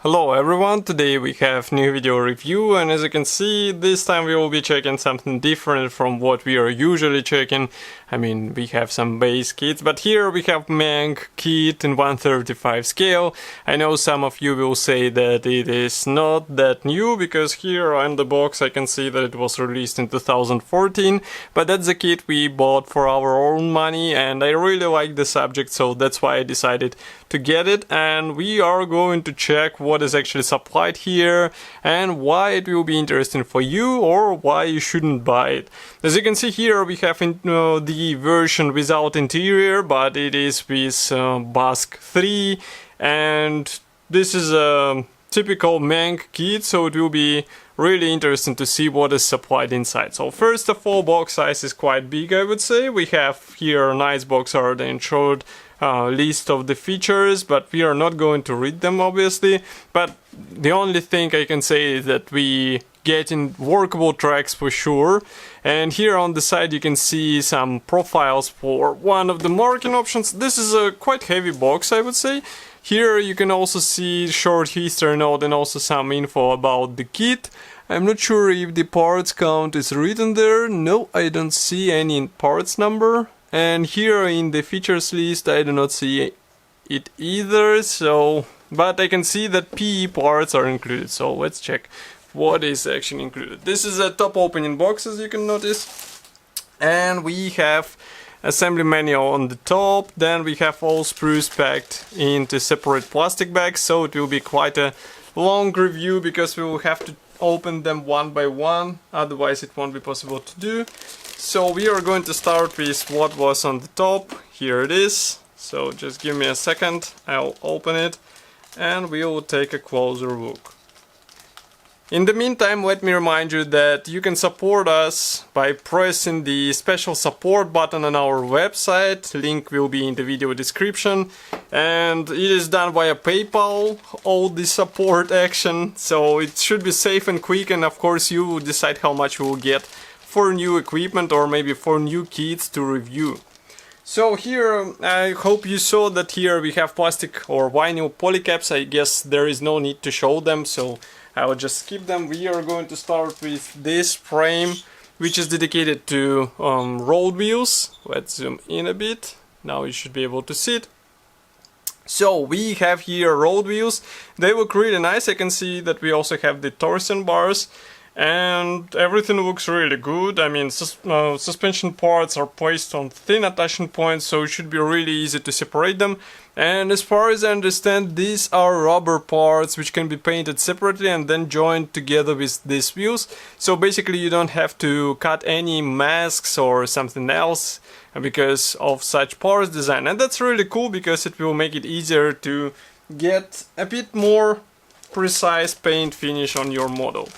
Hello everyone, today we have new video review, and as you can see, this time we will be checking something different from what we are usually checking. I mean, we have some base kits, but here we have Meng kit in 1/35 scale. I know some of you will say that it is not that new, because here on the box I can see that it was released in 2014, but that's the kit we bought for our own money, and I really like the subject, so that's why I decided to get it. And we are going to check what is actually supplied here and why it will be interesting for you or why you shouldn't buy it. As you can see here, we have the version without interior, but it is with Busk 3, and this is a typical Meng kit, so it will be really interesting to see what is supplied inside. So first of all, box size is quite big, I would say. We have here a nice box art and short list of the features, but we are not going to read them obviously. But the only thing I can say is that we get in workable tracks for sure. And here on the side you can see some profiles for one of the marking options. This is a quite heavy box, I would say. Here you can also see short history note and also some info about the kit. I'm not sure if the parts count is written there. No, I don't see any parts number. And here in the features list I do not see it either, so but I can see that PE parts are included, so let's check what is actually included. This is a top opening box, as you can notice, and we have assembly manual on the top. Then we have all sprues packed into separate plastic bags, so it will be quite a long review because we will have to open them one by one, otherwise it won't be possible to do. So we are going to start with what was on the top. Here it is. So just give me a second, I'll open it and we will take a closer look. In the meantime, let me remind you that you can support us by pressing the special support button on our website. Link will be in the video description, and it is done via PayPal, all the support action, so it should be safe and quick, and of course you will decide how much you will get for new equipment or maybe for new kits to review. So here, I hope you saw that here we have plastic or vinyl polycaps. I guess there is no need to show them, so I will just skip them. We are going to start with this frame, which is dedicated to road wheels. Let's zoom in a bit. Now you should be able to see it. So we have here road wheels. They look really nice. I can see that we also have the torsion bars, and everything looks really good. I mean, suspension parts are placed on thin attachment points, so it should be really easy to separate them. And as far as I understand, these are rubber parts which can be painted separately and then joined together with these wheels. So basically you don't have to cut any masks or something else because of such parts design. And that's really cool because it will make it easier to get a bit more precise paint finish on your model.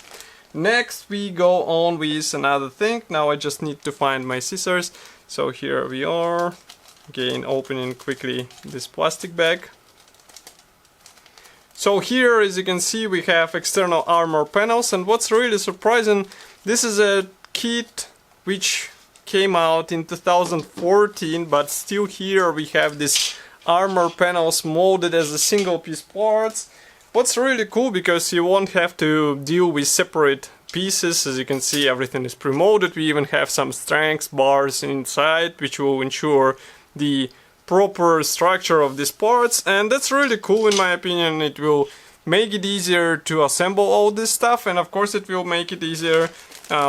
Next we go on with another thing. Now I just need to find my scissors. So here we are. Again, opening quickly this plastic bag. So here, as you can see, we have external armor panels, and what's really surprising, this is a kit which came out in 2014, but still here we have this armor panels molded as a single piece parts. What's really cool, because you won't have to deal with separate pieces. As you can see, everything is pre-molded. We even have some strength bars inside, which will ensure the proper structure of these parts, and that's really cool in my opinion. It will make it easier to assemble all this stuff, and of course it will make it easier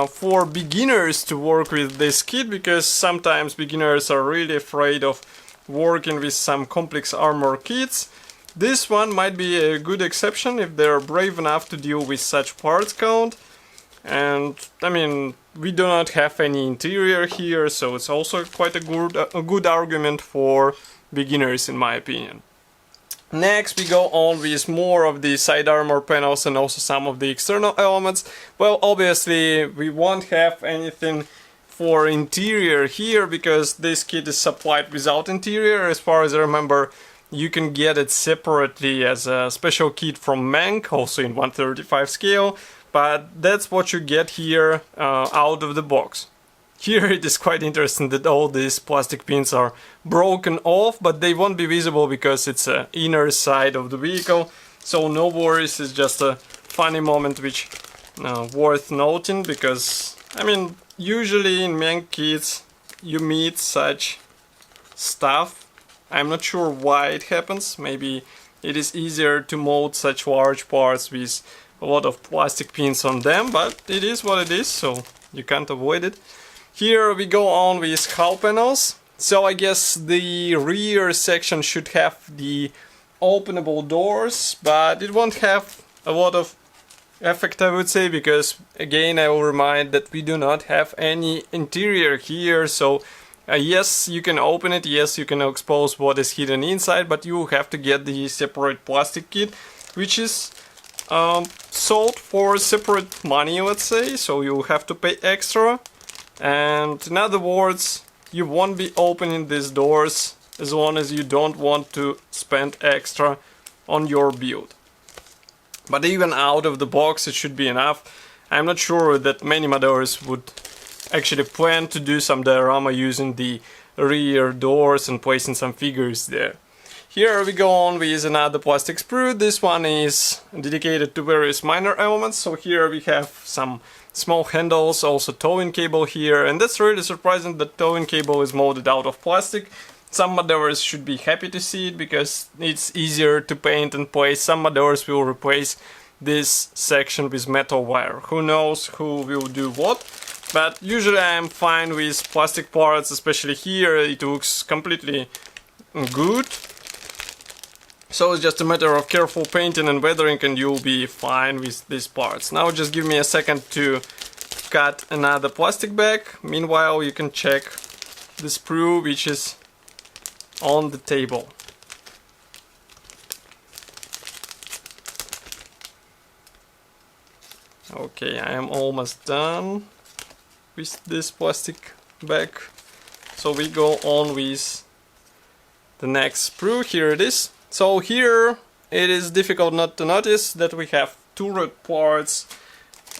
for beginners to work with this kit, because sometimes beginners are really afraid of working with some complex armor kits. This one might be a good exception if they're brave enough to deal with such parts count. And I mean, we do not have any interior here, so it's also quite a good argument for beginners in my opinion. Next we go on with more of the side armor panels and also some of the external elements. Well, obviously we won't have anything for interior here because this kit is supplied without interior. As far as I remember, you can get it separately as a special kit from Meng, also in 1/35 scale. But that's what you get here out of the box. Here it is quite interesting that all these plastic pins are broken off, but they won't be visible because it's the inner side of the vehicle. So no worries, it's just a funny moment which worth noting, because I mean usually in Meng kits you meet such stuff. I'm not sure why it happens. Maybe it is easier to mold such large parts with a lot of plastic pins on them, but it is what it is, so you can't avoid it. Here we go on with hull panels. So I guess the rear section should have the openable doors, but it won't have a lot of effect, I would say, because again I will remind that we do not have any interior here. So yes, you can open it, yes, you can expose what is hidden inside, but you have to get the separate plastic kit, which is sold for separate money, let's say, so you have to pay extra. And in other words, you won't be opening these doors as long as you don't want to spend extra on your build. But even out of the box it should be enough. I'm not sure that many modders would actually plan to do some diorama using the rear doors and placing some figures there. Here we go on with another plastic sprue. This one is dedicated to various minor elements. So here we have some small handles, also towing cable here, and that's really surprising that towing cable is molded out of plastic. Some modders should be happy to see it because it's easier to paint and place. Some modders will replace this section with metal wire. Who knows who will do what? But usually I'm fine with plastic parts, especially here it looks completely good. So it's just a matter of careful painting and weathering and you'll be fine with these parts. Now just give me a second to cut another plastic bag. Meanwhile you can check the sprue which is on the table. Okay, I am almost done with this plastic bag. So we go on with the next sprue. Here it is. So here it is difficult not to notice that we have turret parts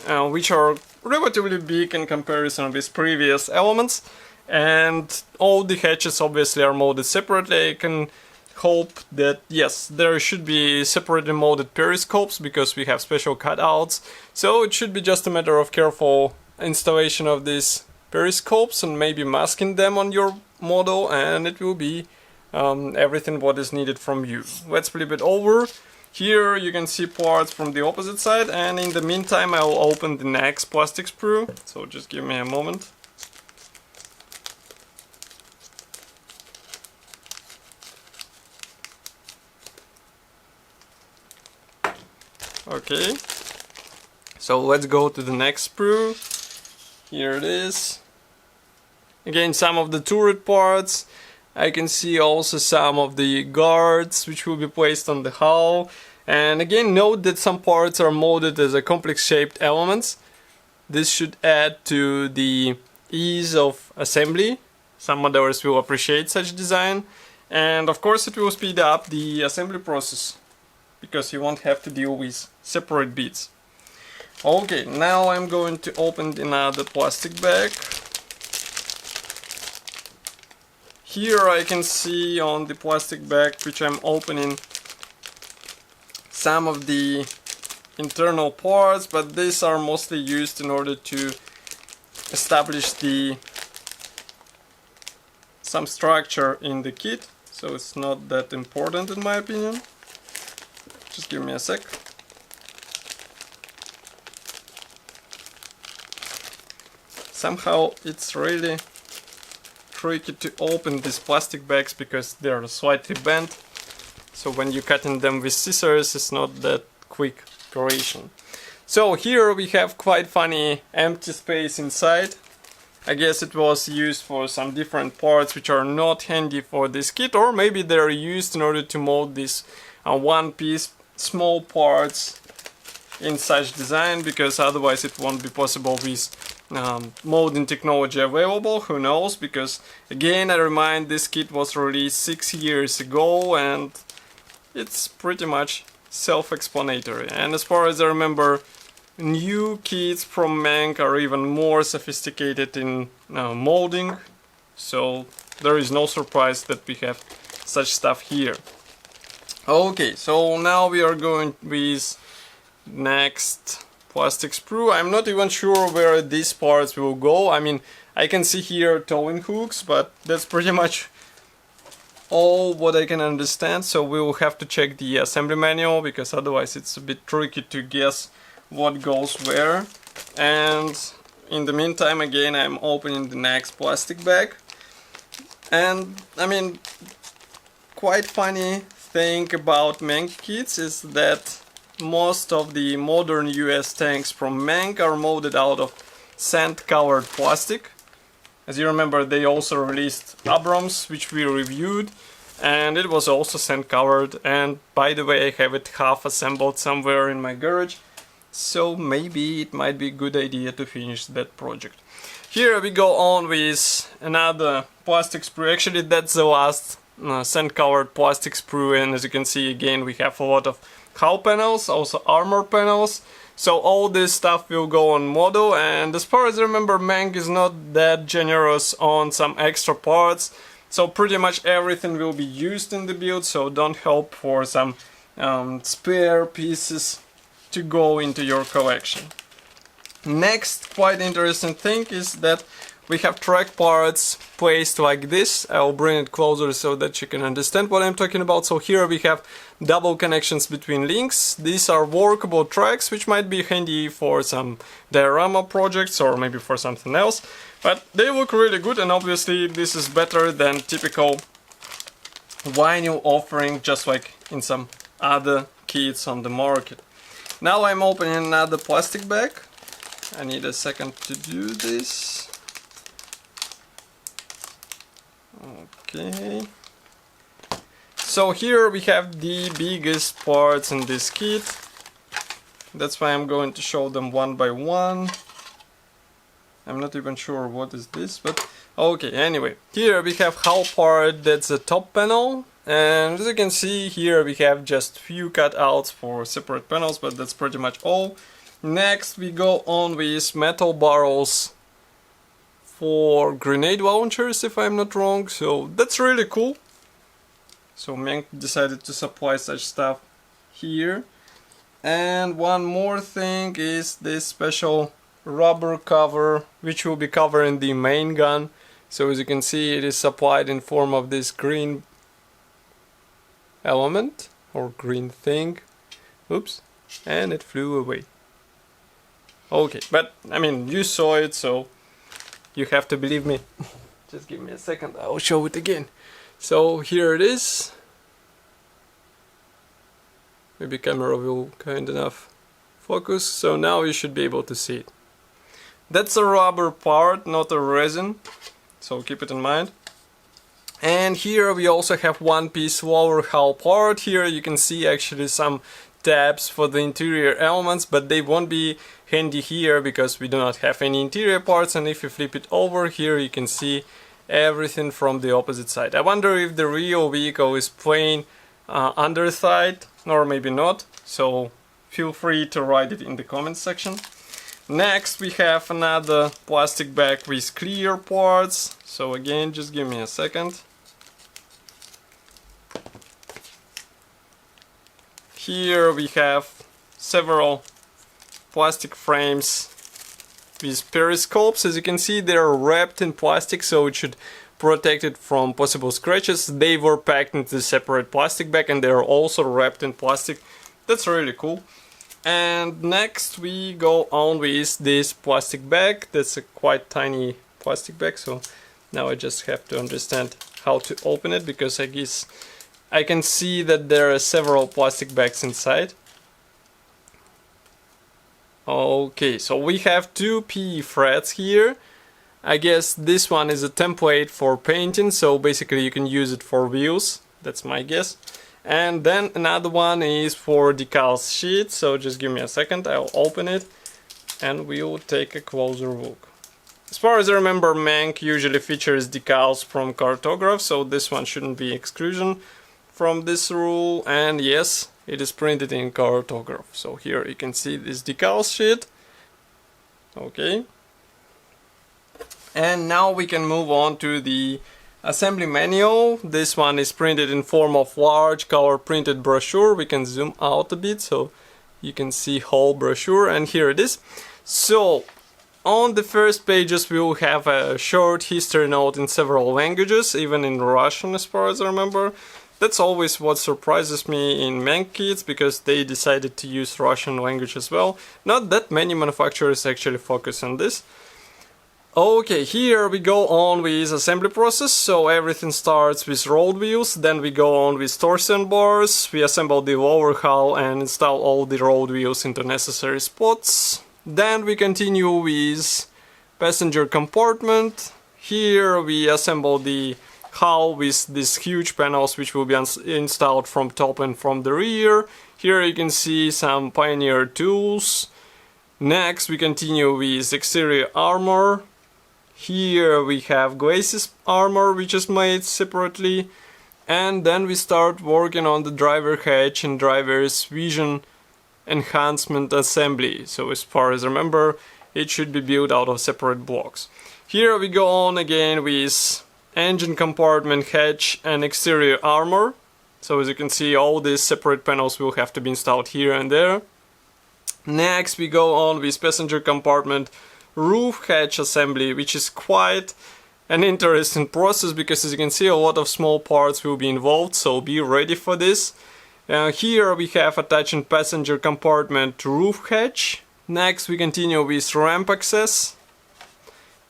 which are relatively big in comparison with previous elements, and all the hatches obviously are molded separately. I can hope that yes, there should be separately molded periscopes because we have special cutouts, so it should be just a matter of careful installation of these periscopes and maybe masking them on your model, and it will be everything what is needed from you. Let's flip it over. Here you can see parts from the opposite side, and in the meantime I will open the next plastic sprue, so just give me a moment. Okay, so let's go to the next sprue. Here it is. Again, some of the turret parts. I can see also some of the guards which will be placed on the hull. And again, note that some parts are molded as a complex shaped elements. This should add to the ease of assembly. Some modders will appreciate such design. And of course it will speed up the assembly process, because you won't have to deal with separate bits. Okay, now I'm going to open another plastic bag. Here I can see on the plastic bag which I'm opening some of the internal parts, but these are mostly used in order to establish some structure in the kit, so it's not that important in my opinion. Just give me a sec. Somehow it's really tricky to open these plastic bags because they're slightly bent, so when you're cutting them with scissors it's not that quick operation. So here we have quite funny empty space inside. I guess it was used for some different parts which are not handy for this kit, or maybe they're used in order to mold these one piece small parts in such design, because otherwise it won't be possible with molding technology available. Who knows, because again I remind, this kit was released 6 years ago and it's pretty much self-explanatory. And as far as I remember, new kits from Meng are even more sophisticated in molding, so there is no surprise that we have such stuff here. Okay, so now we are going with next plastic sprue. I'm not even sure where these parts will go. I mean, I can see here towing hooks, but that's pretty much all what I can understand. So we will have to check the assembly manual, because otherwise it's a bit tricky to guess what goes where. And in the meantime, again, I'm opening the next plastic bag. And I mean, quite funny thing about Meng kits is that most of the modern US tanks from Meng are molded out of sand-covered plastic. As you remember, they also released Abrams, which we reviewed, and it was also sand-covered. And by the way, I have it half assembled somewhere in my garage, so maybe it might be a good idea to finish that project. Here we go on with another plastic sprue. Actually, that's the last sand-covered plastic sprue, and as you can see, again, we have a lot of hull panels, also armor panels. So all this stuff will go on model, and as far as I remember, Meng is not that generous on some extra parts. So pretty much everything will be used in the build, so don't hope for some spare pieces to go into your collection. Next quite interesting thing is that we have track parts placed like this. I'll bring it closer so that you can understand what I'm talking about. So here we have double connections between links. These are workable tracks, which might be handy for some diorama projects or maybe for something else. But they look really good, and obviously this is better than typical vinyl offering, just like in some other kits on the market. Now I'm opening another plastic bag. I need a second to do this. Okay. So here we have the biggest parts in this kit. That's why I'm going to show them one by one. I'm not even sure what is this, but okay, anyway. Here we have hull part, that's the top panel. And as you can see, here we have just few cutouts for separate panels, but that's pretty much all. Next we go on with metal barrels for grenade launchers, if I'm not wrong, so that's really cool. So Meng decided to supply such stuff here. And one more thing is this special rubber cover, which will be covering the main gun. So as you can see, it is supplied in form of this green element or green thing. Oops, and it flew away. Okay, but I mean, you saw it, so you have to believe me. Just give me a second, I'll show it again. So here it is. Maybe camera will kind enough focus, so now you should be able to see it. That's a rubber part, not a resin, so keep it in mind. And here we also have one piece lower hull part. Here you can see actually some tabs for the interior elements, but they won't be handy here because we do not have any interior parts. And if you flip it over here, you can see everything from the opposite side. I wonder if the real vehicle is plain underside, or maybe not, so feel free to write it in the comments section. Next we have another plastic bag with clear parts, so again, just give me a second. Here we have several plastic frames with periscopes. As you can see, they are wrapped in plastic, so it should protect it from possible scratches. They were packed into a separate plastic bag and they are also wrapped in plastic. That's really cool. And next we go on with this plastic bag. That's a quite tiny plastic bag, so now I just have to understand how to open it, because I guess I can see that there are several plastic bags inside. Okay, so we have two PE threads here. I guess this one is a template for painting, so basically you can use it for wheels. That's my guess. And then another one is for decals sheet, so just give me a second, I'll open it and we'll take a closer look. As far as I remember, Meng usually features decals from cartograph, so this one shouldn't be exclusion from this rule. And yes, it is printed in cartograph. So here you can see this decals sheet. Okay. And now we can move on to the assembly manual. This one is printed in form of large color printed brochure. We can zoom out a bit so you can see whole brochure, and here it is. So on the first pages we will have a short history note in several languages, even in Russian as far as I remember. That's always what surprises me in Meng kits, because they decided to use Russian language as well. Not that many manufacturers actually focus on this. Okay, here we go on with assembly process. So everything starts with road wheels, then we go on with torsion bars, we assemble the lower hull and install all the road wheels into necessary spots. Then we continue with passenger compartment. Here we assemble the hull with these huge panels which will be installed from top and from the rear. Here you can see some Pioneer tools. Next we continue with exterior armor. Here we have Glacis armor which is made separately, and then we start working on the driver hatch and driver's vision enhancement assembly. So as far as I remember, it should be built out of separate blocks. Here we go on again with engine compartment, hatch and exterior armor. So as you can see, all these separate panels will have to be installed here and there. Next we go on with passenger compartment, roof hatch assembly, which is quite an interesting process because as you can see a lot of small parts will be involved, so be ready for this. Here we have attaching passenger compartment roof hatch. Next we continue with ramp access,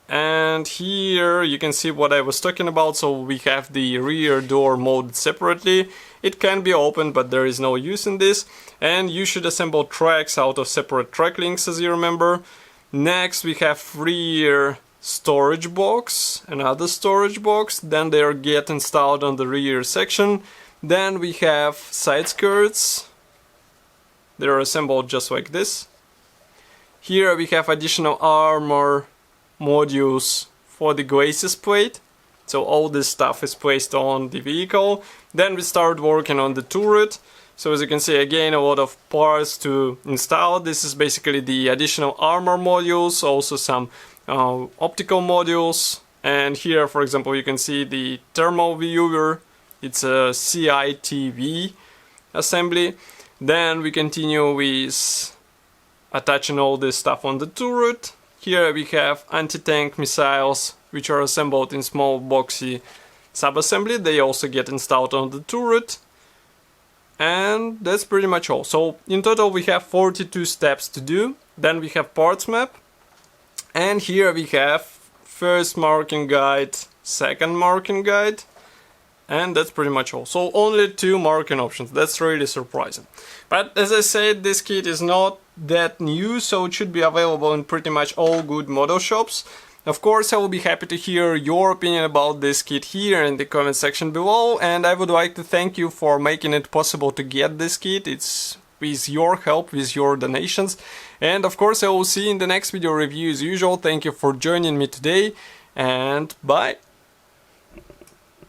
and here you can see what I was talking about. So we have the rear door molded separately. It can be opened, but there is no use in this, and you should assemble tracks out of separate track links as you remember. Next we have rear storage box, another storage box, then they get installed on the rear section. Then we have side skirts, they are assembled just like this. Here we have additional armor modules for the Glacis plate, so all this stuff is placed on the vehicle. Then we start working on the turret. So as you can see, again, a lot of parts to install. This is basically the additional armor modules, also some optical modules. And here, for example, you can see the thermal viewer. It's a CITV assembly. Then we continue with attaching all this stuff on the turret. Here we have anti-tank missiles, which are assembled in small boxy sub-assembly. They also get installed on the turret. And that's pretty much all. So in total we have 42 steps to do. Then we have parts map. And here we have first marking guide, second marking guide. And that's pretty much all. So only 2 marking options. That's really surprising. But as I said, this kit is not that new, so it should be available in pretty much all good model shops. Of course, I will be happy to hear your opinion about this kit here in the comment section below, and I would like to thank you for making it possible to get this kit. It's with your help, with your donations. And of course, I will see you in the next video review as usual. Thank you for joining me today, and bye!